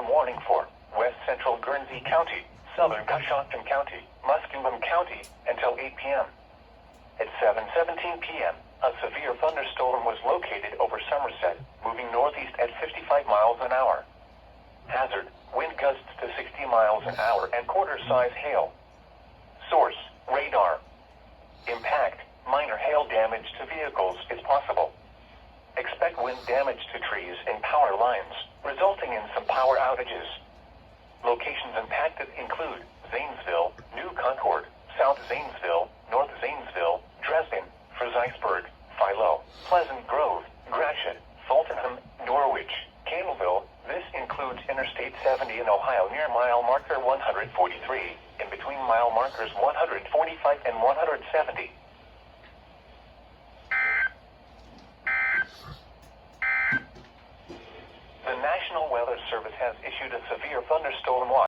thunderstorm warning for west central Guernsey County, southern Coshocton County, Muskingum County, until 8 p.m. At 7:17 p.m., a severe thunderstorm was located over Somerset, moving northeast at 55 miles an hour. Hazard, wind gusts to 60 miles an hour and quarter-size hail. Source, radar. Impact, minor hail damage to vehicles is possible. Expect wind damage to trees and power lines, resulting in some power outages. Locations impacted include Zanesville, New Concord, South Zanesville, North Zanesville, Dresden, Frizeisberg, Philo, Pleasant Grove, Gratiot, Fultonham, Norwich, Campbellville. This includes Interstate 70 in Ohio near mile marker 143, in between mile markers 145 and 170. The National Weather Service has issued a severe thunderstorm watch.